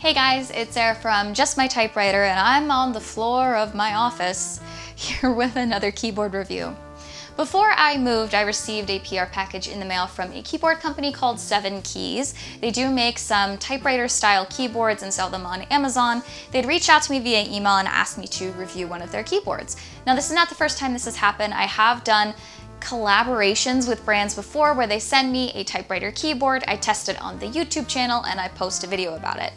Hey guys, it's Sarah from Just My Typewriter, and I'm on the floor of my office here with another keyboard review. Before I moved, I received a PR package in the mail from a keyboard company called 7 Keys. They do make some typewriter style keyboards and sell them on Amazon. They'd reached out to me via email and asked me to review one of their keyboards. Now, this is not the first time this has happened. I have done collaborations with brands before where they send me a typewriter keyboard, I test it on the YouTube channel, and I post a video about it.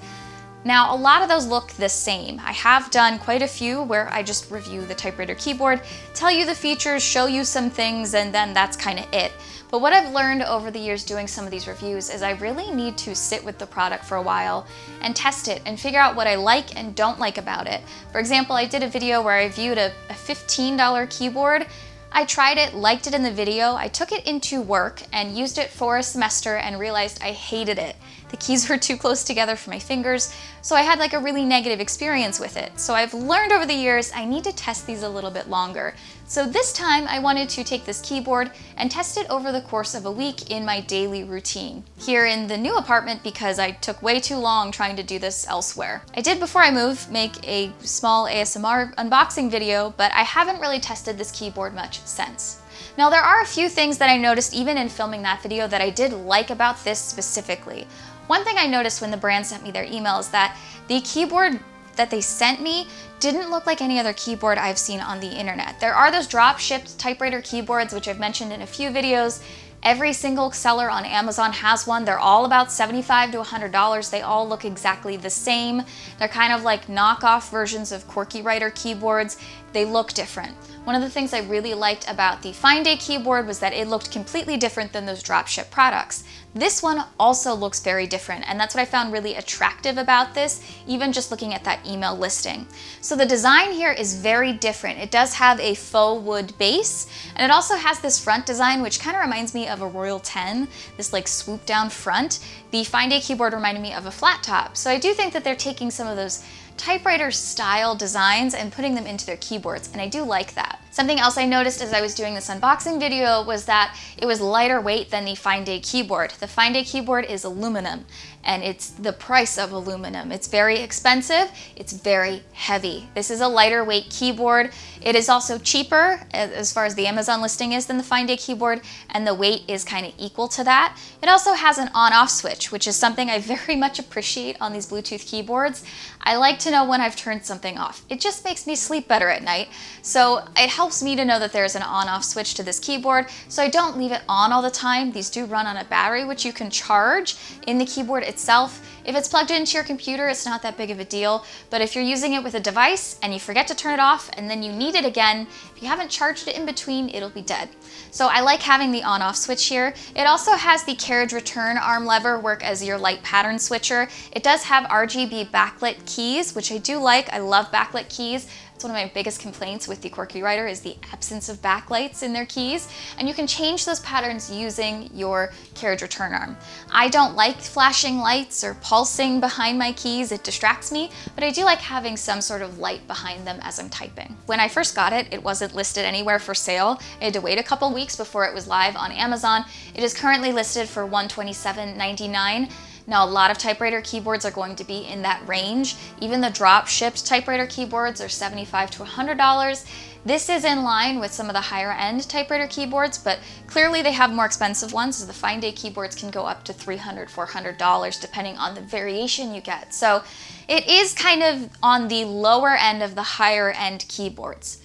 Now, a lot of those look the same. I have done quite a few where I just review the typewriter keyboard, tell you the features, show you some things, and then that's kind of it. But what I've learned over the years doing some of these reviews is I really need to sit with the product for a while and test it and figure out what I like and don't like about it. For example, I did a video where I reviewed a $15 keyboard. I tried it, liked it in the video, I took it into work and used it for a semester and realized I hated it. The keys were too close together for my fingers, so I had like a really negative experience with it. So I've learned over the years I need to test these a little bit longer. So this time I wanted to take this keyboard and test it over the course of a week in my daily routine here in the new apartment because I took way too long trying to do this elsewhere. I did, before I moved, make a small ASMR unboxing video, but I haven't really tested this keyboard much since. Now, there are a few things that I noticed even in filming that video that I did like about this specifically. One thing I noticed when the brand sent me their email is that the keyboard that they sent me didn't look like any other keyboard I've seen on the internet. There are those drop-shipped typewriter keyboards, which I've mentioned in a few videos. Every single seller on Amazon has one. They're all about $75 to $100. They all look exactly the same. They're kind of like knockoff versions of Typewriter keyboards. They look different. One of the things I really liked about the Fine Day keyboard was that it looked completely different than those drop-ship products. This one also looks very different, and that's what I found really attractive about this, even just looking at that email listing. So the design here is very different. It does have a faux wood base, and it also has this front design, which kind of reminds me of a Royal 10, this like swoop down front. The Fine Day keyboard reminded me of a flat top. So I do think that they're taking some of those typewriter style designs and putting them into their keyboards, and I do like that. Something else I noticed as I was doing this unboxing video was that it was lighter weight than the Fine Day keyboard. The Fine Day keyboard is aluminum, and it's the price of aluminum. It's very expensive, it's very heavy. This is a lighter weight keyboard. It is also cheaper as far as the Amazon listing is than the Fine Day keyboard, and the weight is kind of equal to that. It also has an on-off switch, which is something I very much appreciate on these Bluetooth keyboards. I like to know when I've turned something off. It just makes me sleep better at night. So it helps me to know that there's an on-off switch to this keyboard, so I don't leave it on all the time. These do run on a battery, which you can charge in the keyboard itself. If it's plugged into your computer, it's not that big of a deal, but if you're using it with a device and you forget to turn it off and then you need it again, if you haven't charged it in between, it'll be dead. So I like having the on-off switch here. It also has the carriage return arm lever work as your light pattern switcher. It does have RGB backlit keys, which I do like. I love backlit keys. It's one of my biggest complaints with the Typewriter is the absence of backlights in their keys, and you can change those patterns using your carriage return arm. I don't like flashing lights or pulsing behind my keys, it distracts me, but I do like having some sort of light behind them as I'm typing. When I first got it, it wasn't listed anywhere for sale. I had to wait a couple weeks before it was live on Amazon. It is currently listed for $127.99. Now, a lot of typewriter keyboards are going to be in that range. Even the drop-shipped typewriter keyboards are $75 to $100. This is in line with some of the higher-end typewriter keyboards, but clearly they have more expensive ones, so the Fine Day keyboards can go up to $300, $400 depending on the variation you get. So it is kind of on the lower end of the higher-end keyboards,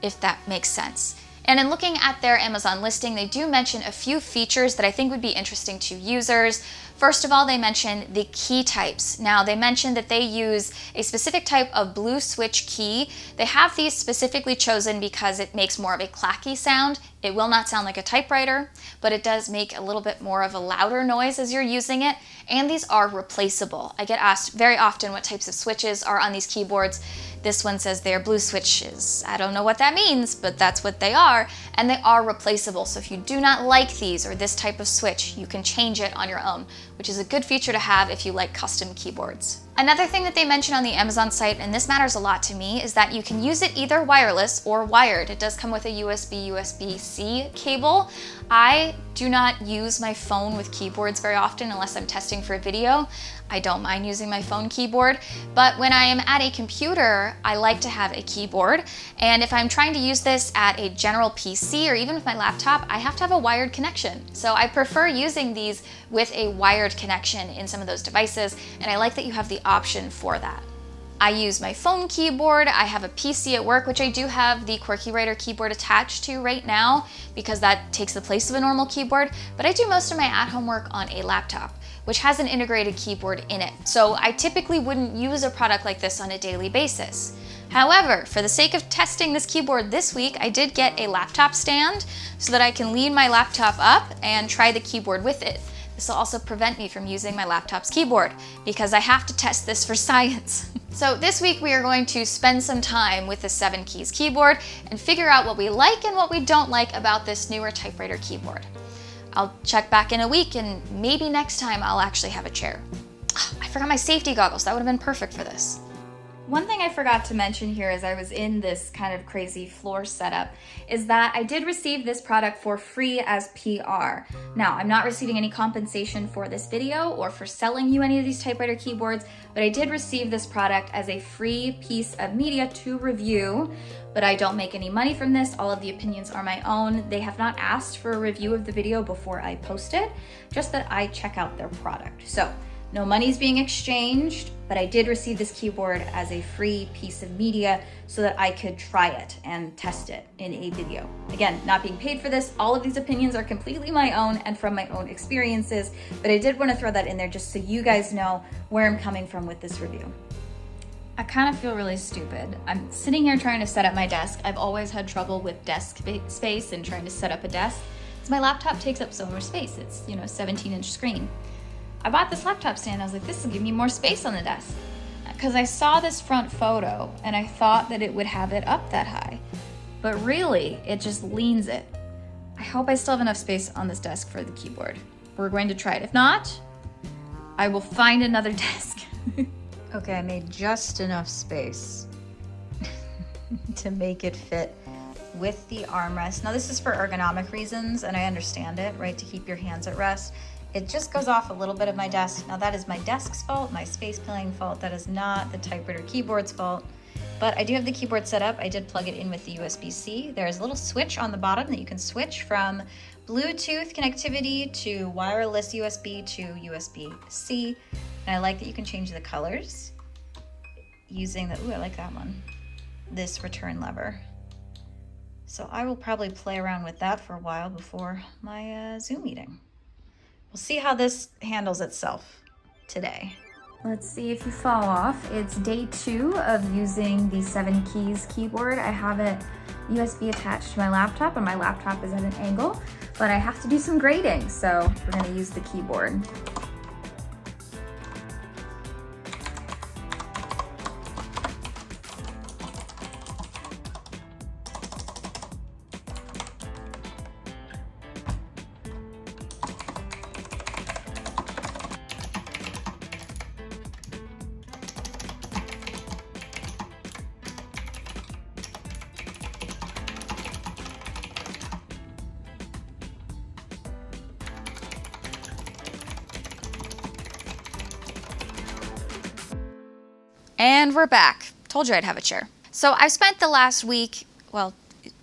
if that makes sense. And in looking at their Amazon listing, they do mention a few features that I think would be interesting to users. First of all, they mention the key types. Now, they mention that they use a specific type of blue switch key. They have these specifically chosen because it makes more of a clacky sound. It will not sound like a typewriter, but it does make a little bit more of a louder noise as you're using it. And these are replaceable. I get asked very often what types of switches are on these keyboards. This one says they're blue switches. I don't know what that means, but that's what they are. And they are replaceable. So if you do not like these or this type of switch, you can change it on your own, which is a good feature to have if you like custom keyboards. Another thing that they mention on the Amazon site, and this matters a lot to me, is that you can use it either wireless or wired. It does come with a USB-C cable. I do not use my phone with keyboards very often unless I'm testing for a video. I don't mind using my phone keyboard, but when I am at a computer, I like to have a keyboard. And if I'm trying to use this at a general PC or even with my laptop, I have to have a wired connection. So I prefer using these with a wired connection in some of those devices, and I like that you have the option for that. I use my phone keyboard. I have a PC at work, which I do have the Typewriter keyboard attached to right now because that takes the place of a normal keyboard, but I do most of my at-home work on a laptop, which has an integrated keyboard in it. So I typically wouldn't use a product like this on a daily basis. However, for the sake of testing this keyboard this week, I did get a laptop stand so that I can lean my laptop up and try the keyboard with it. This will also prevent me from using my laptop's keyboard because I have to test this for science. So this week we are going to spend some time with the 7 keys keyboard and figure out what we like and what we don't like about this newer Typewriter keyboard. I'll check back in a week and maybe next time I'll actually have a chair. I forgot my safety goggles. That would have been perfect for this. One thing I forgot to mention here as I was in this kind of crazy floor setup is that I did receive this product for free as PR. Now, I'm not receiving any compensation for this video or for selling you any of these Typewriter keyboards, but I did receive this product as a free piece of media to review, but I don't make any money from this. All of the opinions are my own. They have not asked for a review of the video before I post it, just that I check out their product. So, no money's being exchanged, but I did receive this keyboard as a free piece of media so that I could try it and test it in a video. Again, not being paid for this. All of these opinions are completely my own and from my own experiences, but I did want to throw that in there just so you guys know where I'm coming from with this review. I kind of feel really stupid. I'm sitting here trying to set up my desk. I've always had trouble with desk space and trying to set up a desk. So my laptop takes up so much space. It's, 17-inch screen. I bought this laptop stand. I was like, this will give me more space on the desk. Because I saw this front photo and I thought that it would have it up that high. But really, it just leans it. I hope I still have enough space on this desk for the keyboard. We're going to try it. If not, I will find another desk. Okay, I made just enough space to make it fit with the armrest. Now this is for ergonomic reasons, and I understand it, right? To keep your hands at rest. It just goes off a little bit of my desk. Now that is my desk's fault, my space pilling fault. That is not the Typewriter keyboard's fault. But I do have the keyboard set up. I did plug it in with the USB-C. There's a little switch on the bottom that you can switch from Bluetooth connectivity to wireless USB to USB-C. And I like that you can change the colors using the, ooh, I like that one, this return lever. So I will probably play around with that for a while before my Zoom meeting. We'll see how this handles itself today. Let's see if you fall off. It's day 2 of using the 7 keys keyboard. I have it USB attached to my laptop, and my laptop is at an angle, but I have to do some grading, so we're gonna use the keyboard. And we're back. Told you I'd have a chair. So I've spent the last week, well,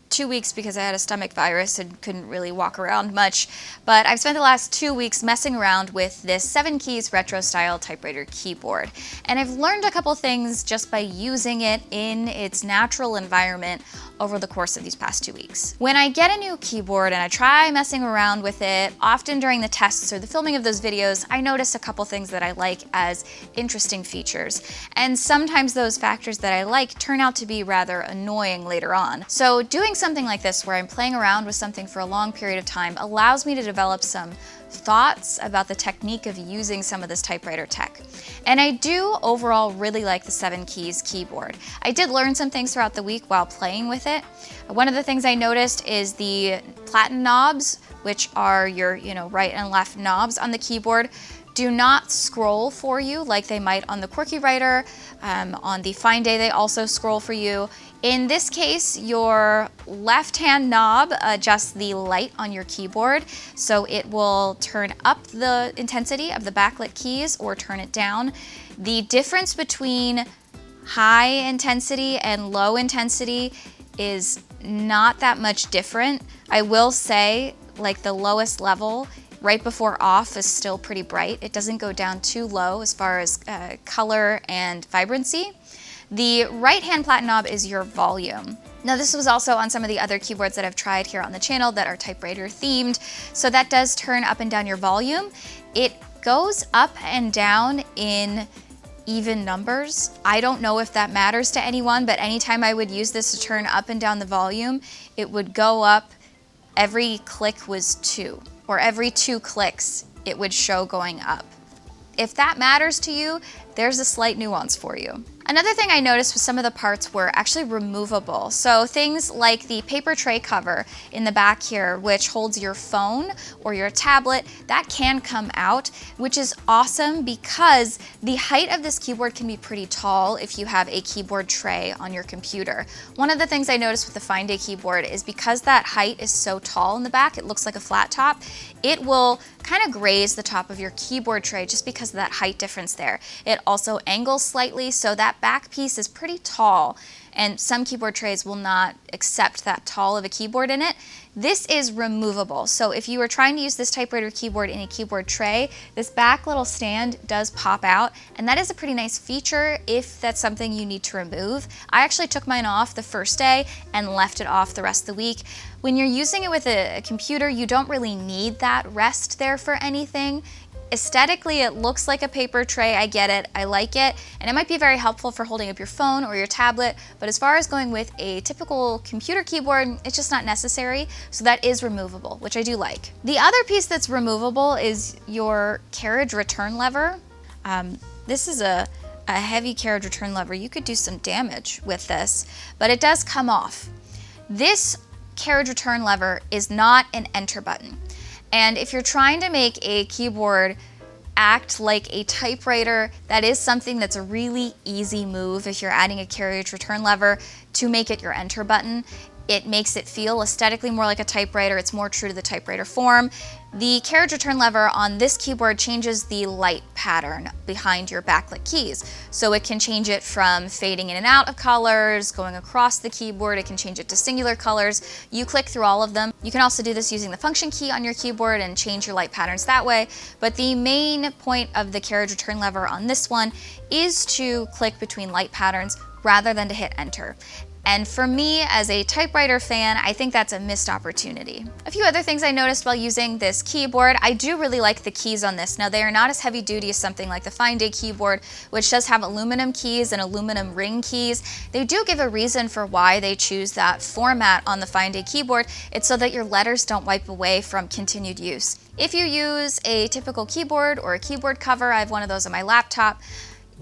2 weeks because I had a stomach virus and couldn't really walk around much, but I've spent the last 2 weeks messing around with this 7 keys retro style Typewriter keyboard. And I've learned a couple things just by using it in its natural environment over the course of these past 2 weeks. When I get a new keyboard and I try messing around with it, often during the tests or the filming of those videos, I notice a couple things that I like as interesting features. And sometimes those factors that I like turn out to be rather annoying later on. So doing something like this where I'm playing around with something for a long period of time allows me to develop some thoughts about the technique of using some of this Typewriter tech. And I do overall really like the 7 keys keyboard. I did learn some things throughout the week while playing with it. One of the things I noticed is the platen knobs, which are your right and left knobs on the keyboard, do not scroll for you like they might on the Typewriter. On the Fine Day, they also scroll for you. In this case, your left-hand knob adjusts the light on your keyboard, so it will turn up the intensity of the backlit keys or turn it down. The difference between high intensity and low intensity is not that much different. I will say, like, the lowest level right before off is still pretty bright. It doesn't go down too low as far as color and vibrancy. The right-hand platen knob is your volume. Now, this was also on some of the other keyboards that I've tried here on the channel that are Typewriter themed. So that does turn up and down your volume. It goes up and down in even numbers. I don't know if that matters to anyone, but anytime I would use this to turn up and down the volume, it would go up. Every click was 2, or every 2 clicks, it would show going up. If that matters to you, there's a slight nuance for you. Another thing I noticed was some of the parts were actually removable. So things like the paper tray cover in the back here, which holds your phone or your tablet, that can come out, which is awesome because the height of this keyboard can be pretty tall if you have a keyboard tray on your computer. One of the things I noticed with the Fine Day keyboard is because that height is so tall in the back, it looks like a flat top, it will kind of graze the top of your keyboard tray just because of that height difference there. It also angles slightly, so that back piece is pretty tall, and some keyboard trays will not accept that tall of a keyboard in it. This is removable, so if you were trying to use this Typewriter keyboard in a keyboard tray, this back little stand does pop out, and that is a pretty nice feature if that's something you need to remove. I actually took mine off the first day and left it off the rest of the week. When you're using it with a computer, you don't really need that rest there for anything. Aesthetically, it looks like a paper tray. I get it, I like it, and it might be very helpful for holding up your phone or your tablet, but as far as going with a typical computer keyboard, it's just not necessary, so that is removable, which I do like. The other piece that's removable is your carriage return lever. This is a heavy carriage return lever. You could do some damage with this, but it does come off. This carriage return lever is not an enter button. And if you're trying to make a keyboard act like a typewriter, that is something that's a really easy move if you're adding a carriage return lever to make it your enter button. It makes it feel aesthetically more like a typewriter. It's more true to the typewriter form. The carriage return lever on this keyboard changes the light pattern behind your backlit keys. So it can change it from fading in and out of colors, going across the keyboard. It can change it to singular colors. You click through all of them. You can also do this using the function key on your keyboard and change your light patterns that way. But the main point of the carriage return lever on this one is to click between light patterns rather than to hit enter. And for me, as a typewriter fan, I think that's a missed opportunity. A few other things I noticed while using this keyboard, I do really like the keys on this. Now, they are not as heavy duty as something like the Fine Day keyboard, which does have aluminum keys and aluminum ring keys. They do give a reason for why they choose that format on the Fine Day keyboard. It's so that your letters don't wipe away from continued use. If you use a typical keyboard or a keyboard cover, I have one of those on my laptop,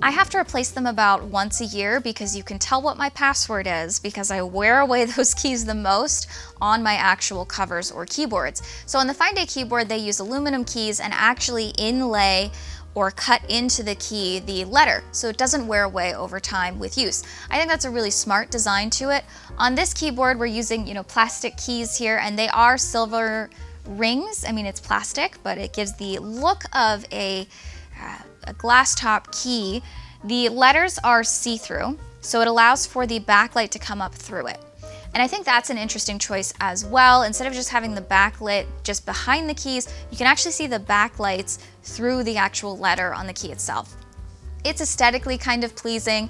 I have to replace them about once a year because you can tell what my password is because I wear away those keys the most on my actual covers or keyboards. So on the Fine Day keyboard, they use aluminum keys and actually inlay or cut into the key the letter so it doesn't wear away over time with use. I think that's a really smart design to it. On this keyboard, we're using, plastic keys here, and they are silver rings. I mean, it's plastic, but it gives the look of a glass top key. The letters are see-through, so it allows for the backlight to come up through it. And I think that's an interesting choice as well. Instead of just having the backlit just behind the keys, you can actually see the backlights through the actual letter on the key itself. It's aesthetically kind of pleasing.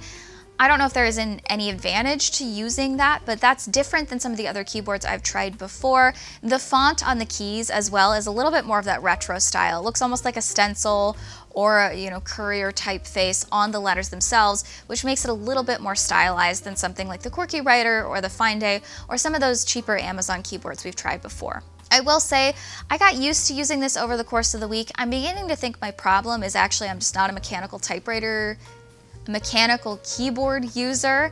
I don't know if there is any advantage to using that, but that's different than some of the other keyboards I've tried before. The font on the keys as well is a little bit more of that retro style. It looks almost like a stencil or a courier typeface on the letters themselves, which makes it a little bit more stylized than something like the Typewriter or the Fine Day or some of those cheaper Amazon keyboards we've tried before. I will say, I got used to using this over the course of the week. I'm beginning to think my problem is actually I'm just not a mechanical typewriter mechanical keyboard user.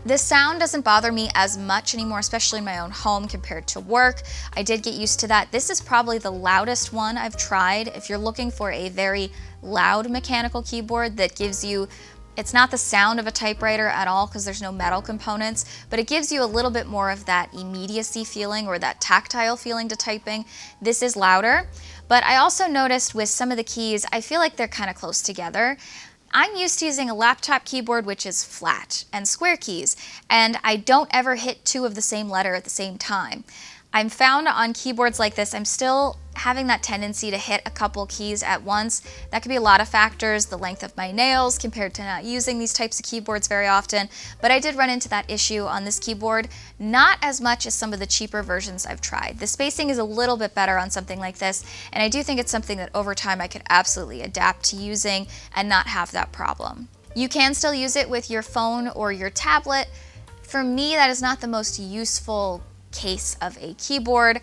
This sound doesn't bother me as much anymore, especially in my own home compared to work. I did get used to that. This is probably the loudest one I've tried. If you're looking for a very loud mechanical keyboard that gives you, it's not the sound of a typewriter at all because there's no metal components, but it gives you a little bit more of that immediacy feeling or that tactile feeling to typing. This is louder, but I also noticed with some of the keys, I feel like they're kind of close together. I'm used to using a laptop keyboard which is flat and square keys, and I don't ever hit two of the same letter at the same time. I'm found on keyboards like this, I'm still having that tendency to hit a couple keys at once. That could be a lot of factors, the length of my nails compared to not using these types of keyboards very often, but I did run into that issue on this keyboard, not as much as some of the cheaper versions I've tried. The spacing is a little bit better on something like this, and I do think it's something that over time I could absolutely adapt to using and not have that problem. You can still use it with your phone or your tablet. For me, that is not the most useful case of a keyboard.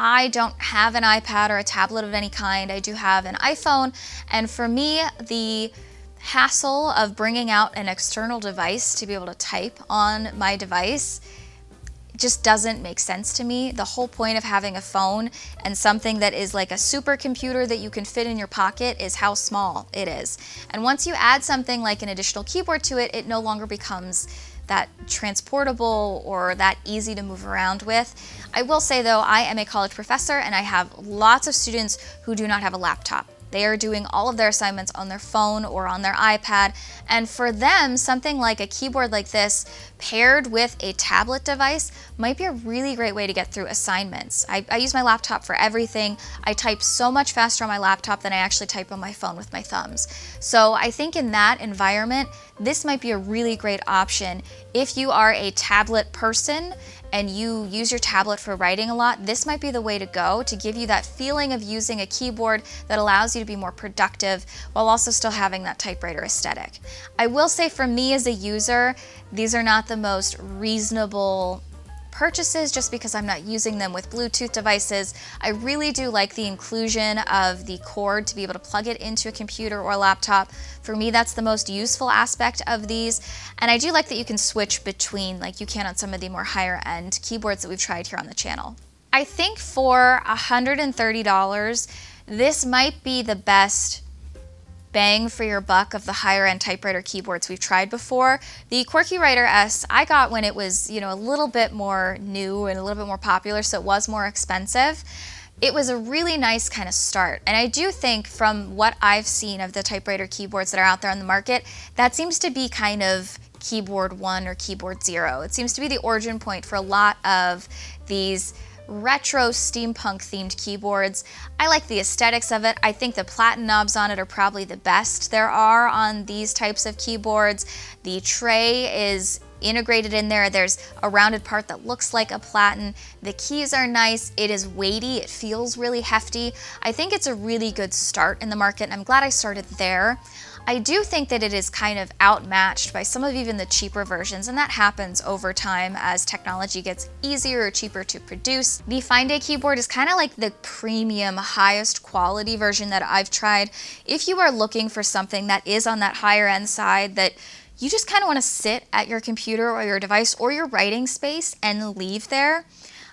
I don't have an iPad or a tablet of any kind. I do have an iPhone, and for me, the hassle of bringing out an external device to be able to type on my device just doesn't make sense to me. The whole point of having a phone and something that is like a supercomputer that you can fit in your pocket is how small it is. And once you add something like an additional keyboard to it, it no longer becomes that transportable or that easy to move around with. I will say though, I am a college professor and I have lots of students who do not have a laptop. They are doing all of their assignments on their phone or on their iPad, and for them, something like a keyboard like this paired with a tablet device might be a really great way to get through assignments. I use my laptop for everything. I type so much faster on my laptop than I actually type on my phone with my thumbs. So I think in that environment, this might be a really great option. If you are a tablet person and you use your tablet for writing a lot, this might be the way to go to give you that feeling of using a keyboard that allows you to be more productive while also still having that typewriter aesthetic. I will say for me as a user, these are not the most reasonable purchases just because I'm not using them with Bluetooth devices. I really do like the inclusion of the cord to be able to plug it into a computer or a laptop. For me, that's the most useful aspect of these. And I do like that you can switch between, like you can on some of the more higher end keyboards that we've tried here on the channel. I think for $130, this might be the best bang for your buck of the higher end typewriter keyboards we've tried before. The QWERTY S I got when it was, a little bit more new and a little bit more popular, so it was more expensive. It was a really nice kind of start, and I do think from what I've seen of the typewriter keyboards that are out there on the market, that seems to be kind of keyboard 1 or keyboard 0. It seems to be the origin point for a lot of these retro steampunk themed keyboards. I like the aesthetics of it. I think the platen knobs on it are probably the best there are on these types of keyboards. The tray is integrated in there. There's a rounded part that looks like a platen. The keys are nice. It is weighty. It feels really hefty. I think it's a really good start in the market, and I'm glad I started there. I do think that it is kind of outmatched by some of even the cheaper versions, and that happens over time as technology gets easier or cheaper to produce. The Fine Day keyboard is kind of like the premium, highest quality version that I've tried. If you are looking for something that is on that higher end side that you just kind of want to sit at your computer or your device or your writing space and leave there,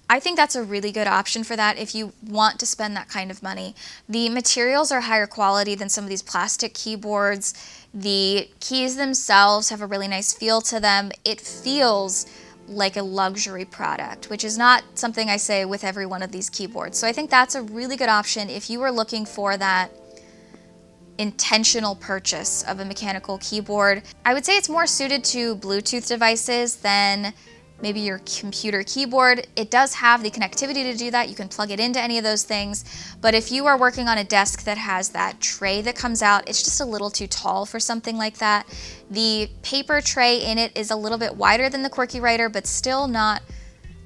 I think that's a really good option for that if you want to spend that kind of money. The materials are higher quality than some of these plastic keyboards. The keys themselves have a really nice feel to them. It feels like a luxury product, which is not something I say with every one of these keyboards. So I think that's a really good option if you are looking for that intentional purchase of a mechanical keyboard. I would say it's more suited to Bluetooth devices than maybe your computer keyboard. It does have the connectivity to do that. You can plug it into any of those things. But if you are working on a desk that has that tray that comes out, it's just a little too tall for something like that. The paper tray in it is a little bit wider than the QWERTY, but still not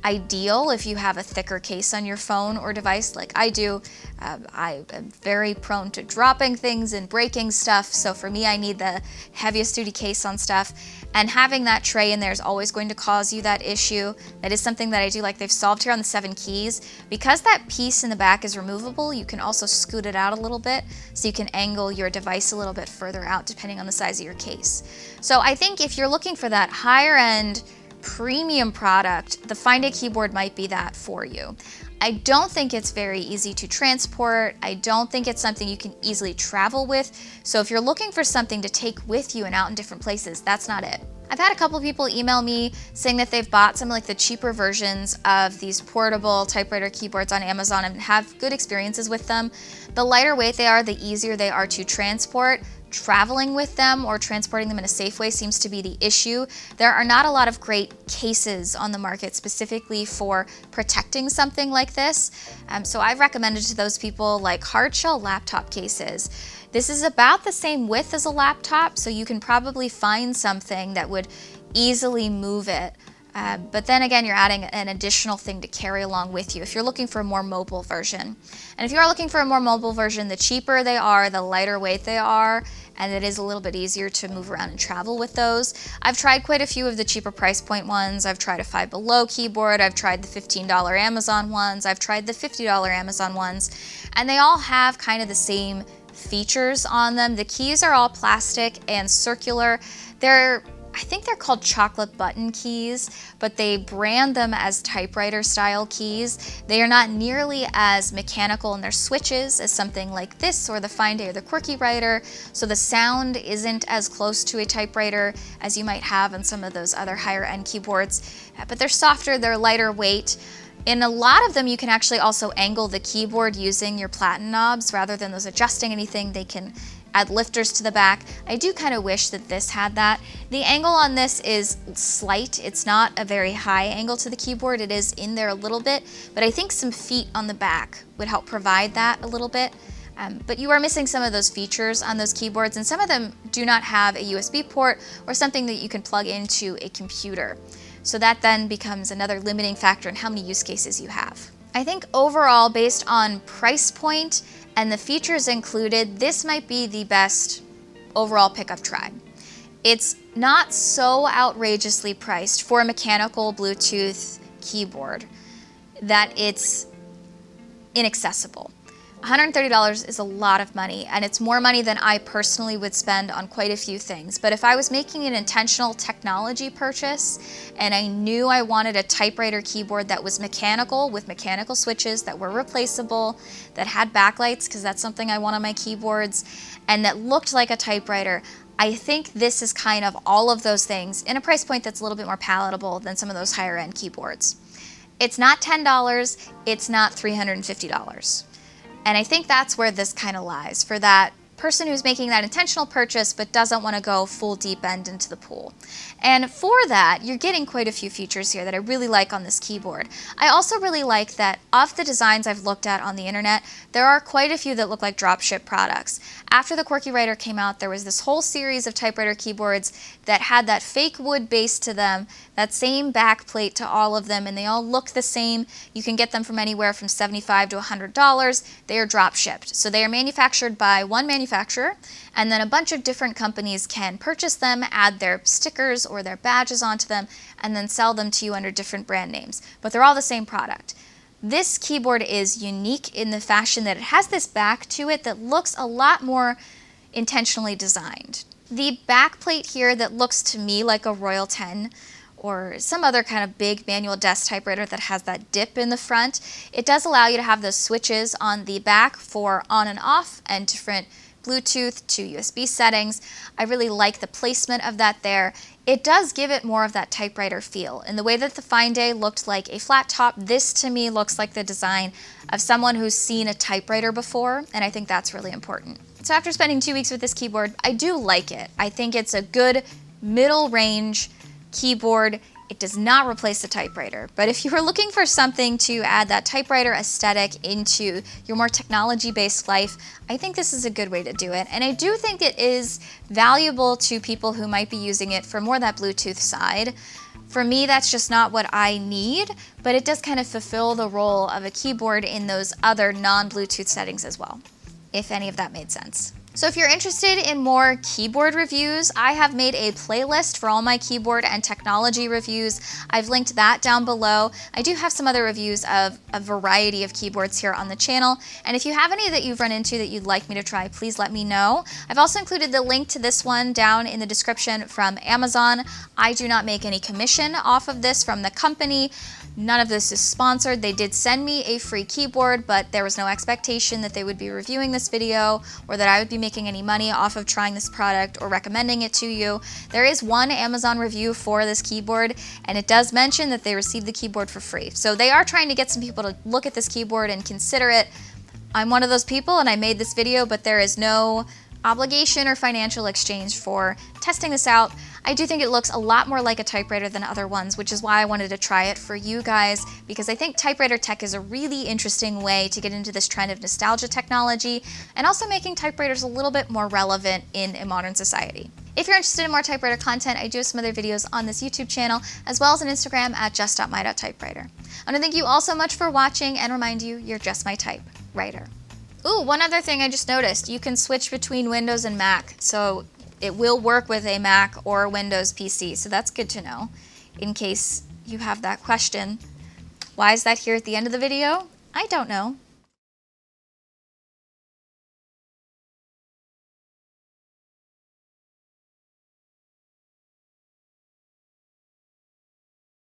ideal if you have a thicker case on your phone or device like I do. I am very prone to dropping things and breaking stuff, so for me I need the heaviest duty case on stuff, and having that tray in there is always going to cause you that issue. That is something that I do like they've solved here on the 7 keys. Because that piece in the back is removable, you can also scoot it out a little bit so you can angle your device a little bit further out depending on the size of your case. So I think if you're looking for that higher end premium product, the Find A keyboard might be that for you. I don't think it's very easy to transport. I don't think it's something you can easily travel with. So if you're looking for something to take with you and out in different places, that's not it. I've had a couple people email me saying that they've bought some like the cheaper versions of these portable typewriter keyboards on Amazon and have good experiences with them. The lighter weight they are, the easier they are to transport. Traveling with them or transporting them in a safe way seems to be the issue. There are not a lot of great cases on the market specifically for protecting something like this. So I've recommended to those people like hard shell laptop cases. This is about the same width as a laptop, so you can probably find something that would easily move it. But then again, you're adding an additional thing to carry along with you if you're looking for a more mobile version. And if you are looking for a more mobile version, the cheaper they are, the lighter weight they are, and it is a little bit easier to move around and travel with those. I've tried quite a few of the cheaper price point ones. I've tried a Five Below keyboard, I've tried the $15 Amazon ones, I've tried the $50 Amazon ones, and they all have kind of the same features on them. The keys are all plastic and circular. I think they're called chocolate button keys, but they brand them as typewriter style keys. They are not nearly as mechanical in their switches as something like this or the Find A or the QuirkyWriter, so the sound isn't as close to a typewriter as you might have on some of those other higher end keyboards, but they're softer, they're lighter weight. In a lot of them, you can actually also angle the keyboard using your platen knobs rather than those adjusting anything. They can add lifters to the back. I do kind of wish that this had that. The angle on this is slight. It's not a very high angle to the keyboard. It is in there a little bit, but I think some feet on the back would help provide that a little bit. But you are missing some of those features on those keyboards, and some of them do not have a USB port or something that you can plug into a computer. So that then becomes another limiting factor in how many use cases you have. I think overall, based on price point and the features included, this might be the best overall pick I've tried. It's not so outrageously priced for a mechanical Bluetooth keyboard that it's inaccessible. $130 is a lot of money, and it's more money than I personally would spend on quite a few things. But if I was making an intentional technology purchase and I knew I wanted a typewriter keyboard that was mechanical with mechanical switches that were replaceable, that had backlights because that's something I want on my keyboards, and that looked like a typewriter, I think this is kind of all of those things in a price point that's a little bit more palatable than some of those higher end keyboards. It's not $10, it's not $350. And I think that's where this kind of lies for that person who's making that intentional purchase but doesn't want to go full deep end into the pool. And for that, you're getting quite a few features here that I really like on this keyboard. I also really like that of the designs I've looked at on the internet, there are quite a few that look like dropship products. After the QuirkyWriter came out, there was this whole series of typewriter keyboards that had that fake wood base to them, that same back plate to all of them, and they all look the same. You can get them from anywhere from $75 to $100. They are drop shipped. So they are manufactured by one manufacturer, and then a bunch of different companies can purchase them, add their stickers or their badges onto them, and then sell them to you under different brand names. But they're all the same product. This keyboard is unique in the fashion that it has this back to it that looks a lot more intentionally designed. The back plate here that looks to me like a Royal 10 or some other kind of big manual desk typewriter that has that dip in the front, it does allow you to have those switches on the back for on and off and different Bluetooth to USB settings. I really like the placement of that there. It does give it more of that typewriter feel. In the way that the Find A looked like a flat top, this to me looks like the design of someone who's seen a typewriter before, and I think that's really important. So after spending 2 weeks with this keyboard, I do like it. I think it's a good middle range keyboard. It does not replace the typewriter, but if you were looking for something to add that typewriter aesthetic into your more technology-based life, I think this is a good way to do it. And I do think it is valuable to people who might be using it for more that Bluetooth side. For me, that's just not what I need, but it does kind of fulfill the role of a keyboard in those other non-Bluetooth settings as well, if any of that made sense. So if you're interested in more keyboard reviews, I have made a playlist for all my keyboard and technology reviews. I've linked that down below. I do have some other reviews of a variety of keyboards here on the channel, and if you have any that you've run into that you'd like me to try, please let me know. I've also included the link to this one down in the description from Amazon. I do not make any commission off of this from the company. None of this is sponsored. They did send me a free keyboard, but there was no expectation that they would be reviewing this video or that I would be making any money off of trying this product or recommending it to you. There is one Amazon review for this keyboard, and it does mention that they received the keyboard for free. So they are trying to get some people to look at this keyboard and consider it. I'm one of those people, and I made this video, but there is no obligation or financial exchange for testing this out. I do think it looks a lot more like a typewriter than other ones, which is why I wanted to try it for you guys, because I think typewriter tech is a really interesting way to get into this trend of nostalgia technology and also making typewriters a little bit more relevant in a modern society. If you're interested in more typewriter content, I do have some other videos on this YouTube channel, as well as an Instagram at just.my.typewriter. I want to thank you all so much for watching and remind you, you're just my typewriter. Ooh, one other thing I just noticed, you can switch between Windows and Mac, so it will work with a Mac or a Windows PC, so that's good to know in case you have that question. Why is that here at the end of the video? I don't know.